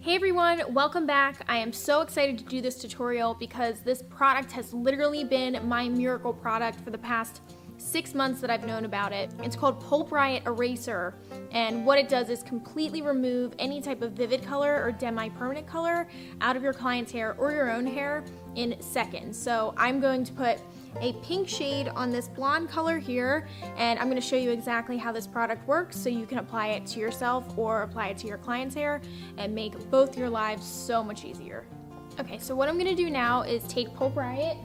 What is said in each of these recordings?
Hey everyone, welcome back. I am so excited to do this tutorial because this product has literally been my miracle product for the past 6 months that I've known about it. It's called Pulp Riot Eraser, and what it does is completely remove any type of vivid color or DEMI permanent color out of your client's hair or your own hair in seconds. So I'm going to put a pink shade on this blonde color here, and I'm going to show you exactly how this product works so you can apply it to yourself or apply it to your client's hair and make both your lives so much easier. Okay, so what I'm going to do now is take Pulp Riot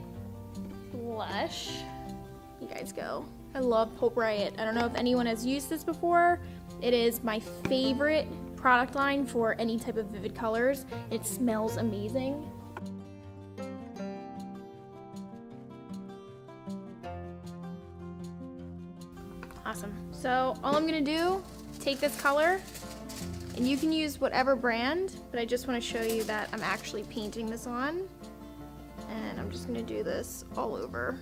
blush. You guys go. I love Pulp Riot. I don't know if anyone has used this before. It is my favorite product line for any type of vivid colors. It smells amazing. Awesome. So all I'm gonna do, take this color, and you can use whatever brand, but I just want to show you that I'm actually painting this on, and I'm just gonna do this all over.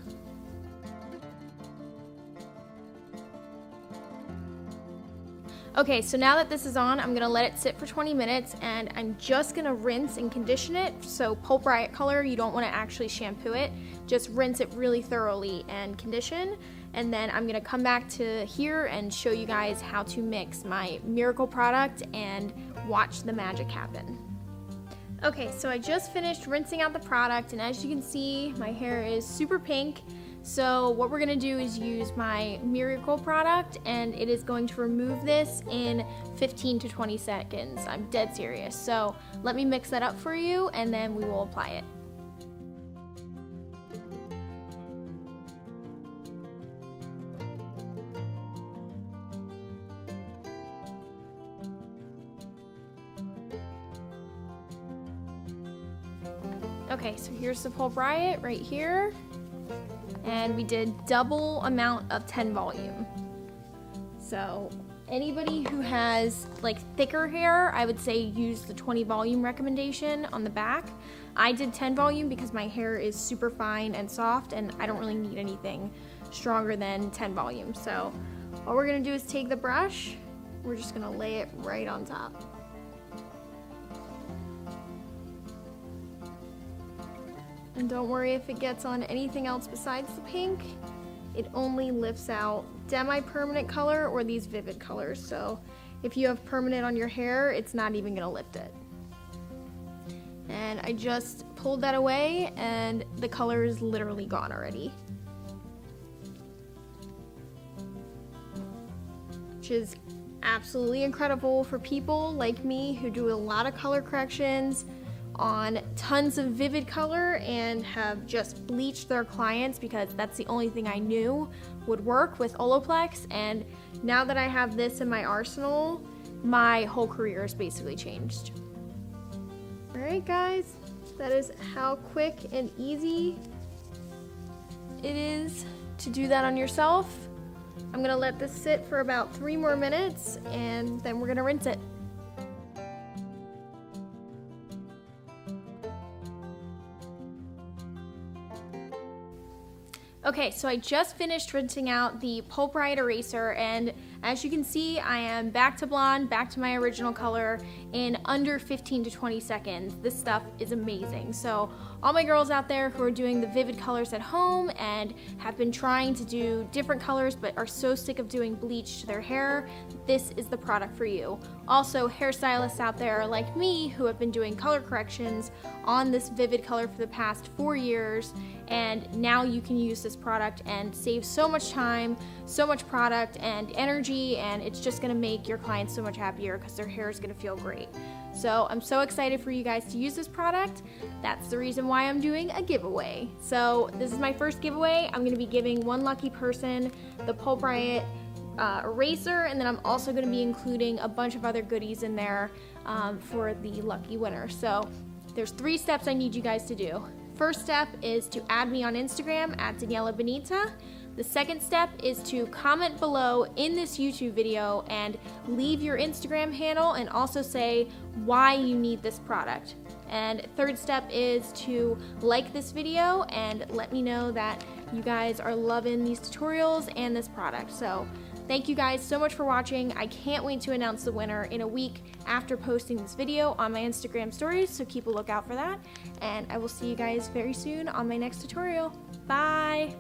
Okay, so now that this is on, I'm gonna let it sit for 20 minutes, and I'm just gonna rinse and condition it. So Pulp Riot color, you don't wanna actually shampoo it, just rinse it really thoroughly and condition. And then I'm gonna come back to here and show you guys how to mix my miracle product and watch the magic happen. Okay, so I just finished rinsing out the product, and as you can see, my hair is super pink. So what we're gonna do is use my miracle product, and it is going to remove this in 15 to 20 seconds. I'm dead serious. So let me mix that up for you, and then we will apply it. Okay, so here's the Pulp Riot right here. And we did double amount of 10 volume. So anybody who has like thicker hair, I would say use the 20 volume recommendation on the back. I did 10 volume because my hair is super fine and soft, and I don't really need anything stronger than 10 volume. So all we're gonna do is take the brush, we're just gonna lay it right on top. And don't worry if it gets on anything else besides the pink. It only lifts out demi-permanent color or these vivid colors. So if you have permanent on your hair, it's not even gonna lift it. And I just pulled that away, and the color is literally gone already. Which is absolutely incredible for people like me who do a lot of color corrections on tons of vivid color and have just bleached their clients because that's the only thing I knew would work with Olaplex. And now that I have this in my arsenal, my whole career has basically changed. Alright guys, that is how quick and easy it is to do that on yourself. I'm gonna let this sit for about 3 more minutes, and then we're gonna rinse it. Okay, so I just finished rinsing out the Pulp Riot Eraser, and as you can see, I am back to blonde, back to my original color in under 15 to 20 seconds. This stuff is amazing. So all my girls out there who are doing the vivid colors at home and have been trying to do different colors but are so sick of doing bleach to their hair, this is the product for you. Also, hairstylists out there like me who have been doing color corrections on this vivid color for the past 4 years, and now you can use this product and save so much time, so much product and energy, and it's just gonna make your clients so much happier because their hair is gonna feel great. So I'm so excited for you guys to use this product. That's the reason why I'm doing a giveaway. So this is my first giveaway. I'm gonna be giving one lucky person the Pulp Riot eraser, and then I'm also going to be including a bunch of other goodies in there for the lucky winner. So there's 3 steps I need you guys to do. First step is to add me on Instagram at Daniella Benita. The second step is to comment below in this YouTube video and leave your Instagram handle and also say why you need this product. And third step is to like this video and let me know that you guys are loving these tutorials and this product. So Thank you guys so much for watching. I can't wait to announce the winner in a week after posting this video on my Instagram stories, so keep a lookout for that. And I will see you guys very soon on my next tutorial. Bye!